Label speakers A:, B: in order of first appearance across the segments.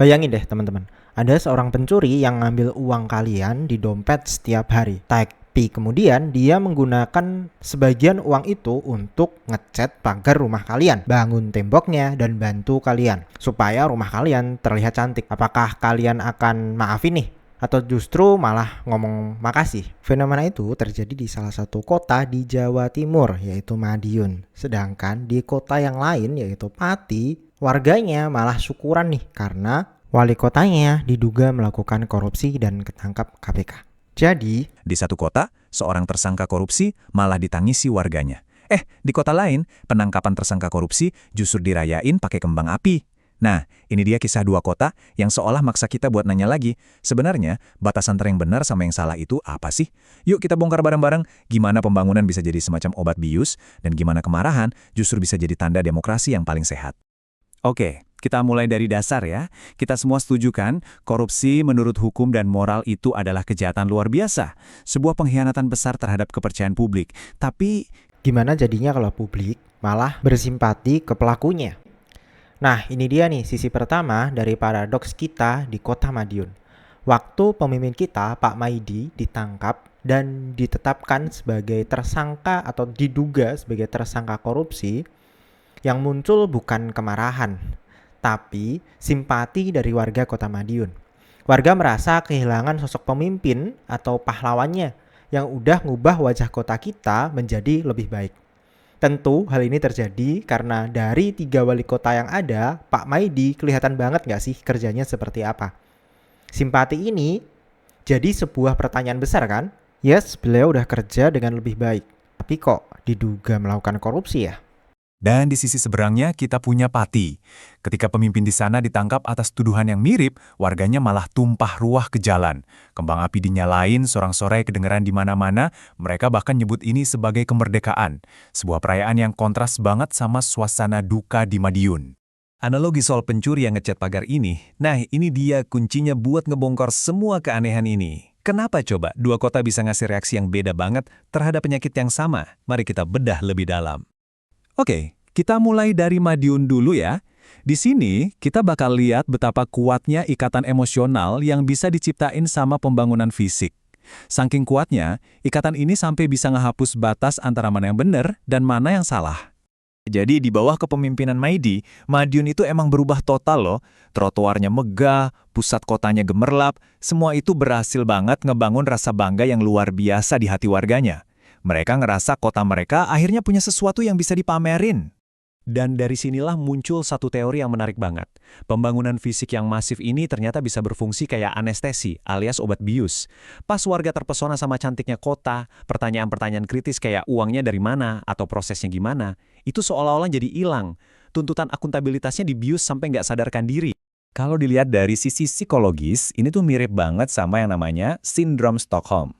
A: Bayangin deh teman-teman, ada seorang pencuri yang ngambil uang kalian di dompet setiap hari. Tapi kemudian dia menggunakan sebagian uang itu untuk ngecat pagar rumah kalian, bangun temboknya, dan bantu kalian supaya rumah kalian terlihat cantik. Apakah kalian akan maafin nih? Atau justru malah ngomong makasih? Fenomena itu terjadi di salah satu kota di Jawa Timur, yaitu Madiun. Sedangkan di kota yang lain, yaitu Pati, warganya malah syukuran nih karena wali kotanya diduga melakukan korupsi dan ketangkap KPK. Jadi,
B: Di satu kota, seorang tersangka korupsi malah ditangisi warganya. Di kota lain, penangkapan tersangka korupsi justru dirayain pakai kembang api. Nah, ini dia kisah dua kota yang seolah maksa kita buat nanya lagi, sebenarnya batas antara yang benar sama yang salah itu apa sih? Yuk kita bongkar bareng-bareng gimana pembangunan bisa jadi semacam obat bius dan gimana kemarahan justru bisa jadi tanda demokrasi yang paling sehat. Oke, kita mulai dari dasar ya. Kita semua setuju kan, korupsi menurut hukum dan moral itu adalah kejahatan luar biasa. Sebuah pengkhianatan besar terhadap kepercayaan publik. Tapi,
A: gimana jadinya kalau publik malah bersimpati ke pelakunya? Nah, ini dia nih sisi pertama dari paradoks kita di kota Madiun. Waktu pemimpin kita, Pak Maidi, ditangkap dan ditetapkan sebagai tersangka atau diduga sebagai tersangka korupsi, yang muncul bukan kemarahan, tapi simpati dari warga kota Madiun. Warga merasa kehilangan sosok pemimpin atau pahlawannya yang udah ngubah wajah kota kita menjadi lebih baik. Tentu hal ini terjadi karena dari 3 wali kota yang ada, Pak Maidi kelihatan banget gak sih kerjanya seperti apa. Simpati ini jadi sebuah pertanyaan besar kan? Yes, beliau udah kerja dengan lebih baik. Tapi kok diduga melakukan korupsi ya?
B: dan di sisi seberangnya kita punya Pati. Ketika pemimpin di sana ditangkap atas tuduhan yang mirip, warganya malah tumpah ruah ke jalan. Kembang api dinyalain, sorak-sorai kedengeran di mana-mana, mereka bahkan nyebut ini sebagai kemerdekaan. Sebuah perayaan yang kontras banget sama suasana duka di Madiun. Analogi soal pencuri yang ngecat pagar ini dia kuncinya buat ngebongkar semua keanehan ini. Kenapa coba dua kota bisa ngasih reaksi yang beda banget terhadap penyakit yang sama? Mari kita bedah lebih dalam. Oke, kita mulai dari Madiun dulu ya. Di sini, kita bakal lihat betapa kuatnya ikatan emosional yang bisa diciptain sama pembangunan fisik. Saking kuatnya, ikatan ini sampai bisa ngehapus batas antara mana yang benar dan mana yang salah. Jadi di bawah kepemimpinan Maidi, Madiun itu emang berubah total loh. Trotoarnya megah, pusat kotanya gemerlap, semua itu berhasil banget ngebangun rasa bangga yang luar biasa di hati warganya. Mereka ngerasa kota mereka akhirnya punya sesuatu yang bisa dipamerin. Dan dari sinilah muncul satu teori yang menarik banget. Pembangunan fisik yang masif ini ternyata bisa berfungsi kayak anestesi alias obat bius. Pas warga terpesona sama cantiknya kota, pertanyaan-pertanyaan kritis kayak uangnya dari mana atau prosesnya gimana, itu seolah-olah jadi hilang. Tuntutan akuntabilitasnya dibius sampai nggak sadarkan diri. Kalau dilihat dari sisi psikologis, ini tuh mirip banget sama yang namanya sindrom Stockholm.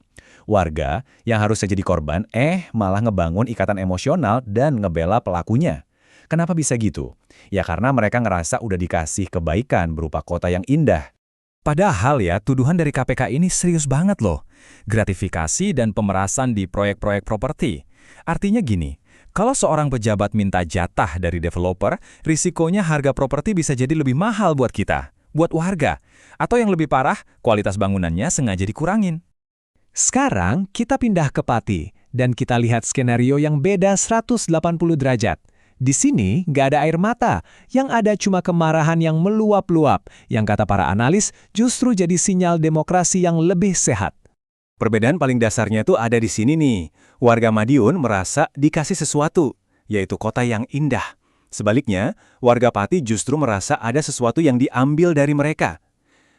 B: Warga yang harusnya jadi korban, malah ngebangun ikatan emosional dan ngebela pelakunya. Kenapa bisa gitu? Ya karena mereka ngerasa udah dikasih kebaikan berupa kota yang indah. Padahal ya, tuduhan dari KPK ini serius banget loh. Gratifikasi dan pemerasan di proyek-proyek properti. Artinya gini, kalau seorang pejabat minta jatah dari developer, risikonya harga properti bisa jadi lebih mahal buat kita, buat warga. Atau yang lebih parah, kualitas bangunannya sengaja dikurangin. Sekarang kita pindah ke Pati, dan kita lihat skenario yang beda 180 derajat. Di sini nggak ada air mata, yang ada cuma kemarahan yang meluap-luap, yang kata para analis justru jadi sinyal demokrasi yang lebih sehat. Perbedaan paling dasarnya tuh ada di sini nih. Warga Madiun merasa dikasih sesuatu, yaitu kota yang indah. Sebaliknya, warga Pati justru merasa ada sesuatu yang diambil dari mereka.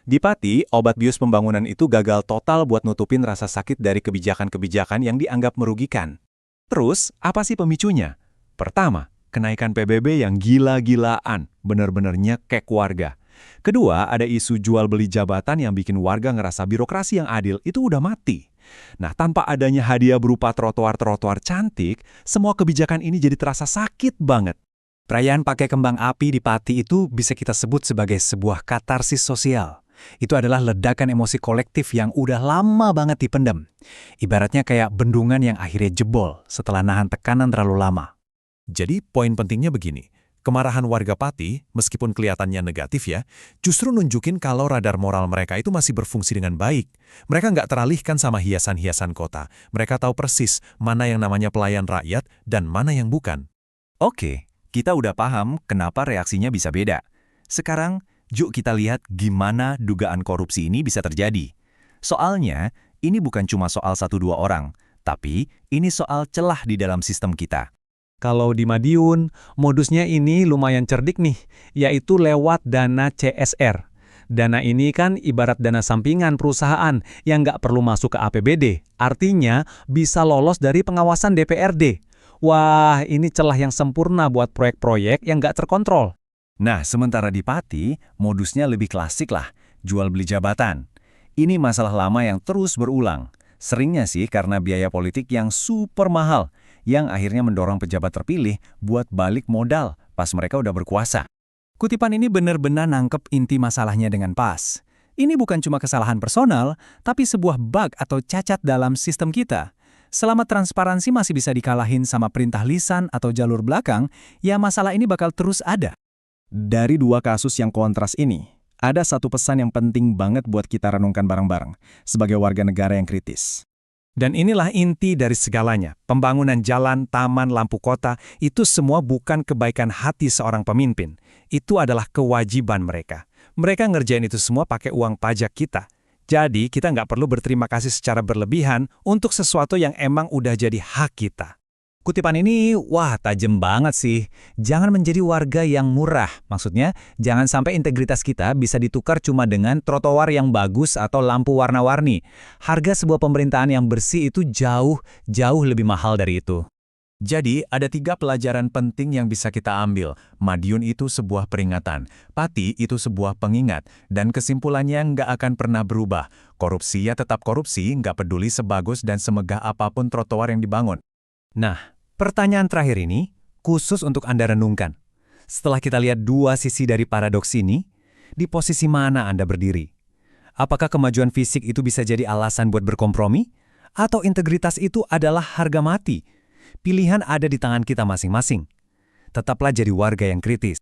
B: Di Pati, obat bius pembangunan itu gagal total buat nutupin rasa sakit dari kebijakan-kebijakan yang dianggap merugikan. Terus, apa sih pemicunya? Pertama, kenaikan PBB yang gila-gilaan, bener-bener nyekek warga. Kedua, ada isu jual beli jabatan yang bikin warga ngerasa birokrasi yang adil itu udah mati. Nah, tanpa adanya hadiah berupa trotoar-trotoar cantik, semua kebijakan ini jadi terasa sakit banget. Perayaan pakai kembang api di Pati itu bisa kita sebut sebagai sebuah katarsis sosial. Itu adalah ledakan emosi kolektif yang udah lama banget dipendam. Ibaratnya kayak bendungan yang akhirnya jebol setelah nahan tekanan terlalu lama. Jadi poin pentingnya begini, Kemarahan warga Pati, meskipun kelihatannya negatif ya, justru nunjukin kalau radar moral mereka itu masih berfungsi dengan baik. Mereka nggak teralihkan sama hiasan-hiasan kota. Mereka tahu persis mana yang namanya pelayan rakyat dan mana yang bukan.
C: Oke, kita udah paham kenapa reaksinya bisa beda. Sekarang, yuk kita lihat gimana dugaan korupsi ini bisa terjadi. Soalnya, ini bukan cuma soal 1-2 orang, tapi ini soal celah di dalam sistem kita.
D: Kalau di Madiun, modusnya ini lumayan cerdik nih, yaitu lewat dana CSR. Dana ini kan ibarat dana sampingan perusahaan yang nggak perlu masuk ke APBD, artinya bisa lolos dari pengawasan DPRD. Wah, ini celah yang sempurna buat proyek-proyek yang nggak terkontrol.
C: Nah, sementara di Pati, modusnya lebih klasik lah, jual beli jabatan. Ini masalah lama yang terus berulang. Seringnya sih karena biaya politik yang super mahal, yang akhirnya mendorong pejabat terpilih buat balik modal pas mereka udah berkuasa.
E: Kutipan ini benar-benar nangkep inti masalahnya dengan pas. Ini bukan cuma kesalahan personal, tapi sebuah bug atau cacat dalam sistem kita. Selama transparansi masih bisa dikalahin sama perintah lisan atau jalur belakang, ya masalah ini bakal terus ada.
F: Dari 2 kasus yang kontras ini, ada satu pesan yang penting banget buat kita renungkan bareng-bareng sebagai warga negara yang kritis.
B: Dan inilah inti dari segalanya. Pembangunan jalan, taman, lampu kota, itu semua bukan kebaikan hati seorang pemimpin. Itu adalah kewajiban mereka. Mereka ngerjain itu semua pakai uang pajak kita. Jadi, kita nggak perlu berterima kasih secara berlebihan untuk sesuatu yang emang udah jadi hak kita.
C: Kutipan ini, wah tajam banget sih. Jangan menjadi warga yang murah. Maksudnya, jangan sampai integritas kita bisa ditukar cuma dengan trotoar yang bagus atau lampu warna-warni. Harga sebuah pemerintahan yang bersih itu jauh lebih mahal dari itu.
B: Jadi, ada 3 pelajaran penting yang bisa kita ambil. Madiun itu sebuah peringatan, Pati itu sebuah pengingat, dan kesimpulannya nggak akan pernah berubah. Korupsi ya tetap korupsi, nggak peduli sebagus dan semegah apapun trotoar yang dibangun.
E: Nah, pertanyaan terakhir ini khusus untuk Anda renungkan. Setelah kita lihat 2 sisi dari paradoks ini, di posisi mana Anda berdiri? Apakah kemajuan fisik itu bisa jadi alasan buat berkompromi? Atau integritas itu adalah harga mati? Pilihan ada di tangan kita masing-masing. Tetaplah jadi warga yang kritis.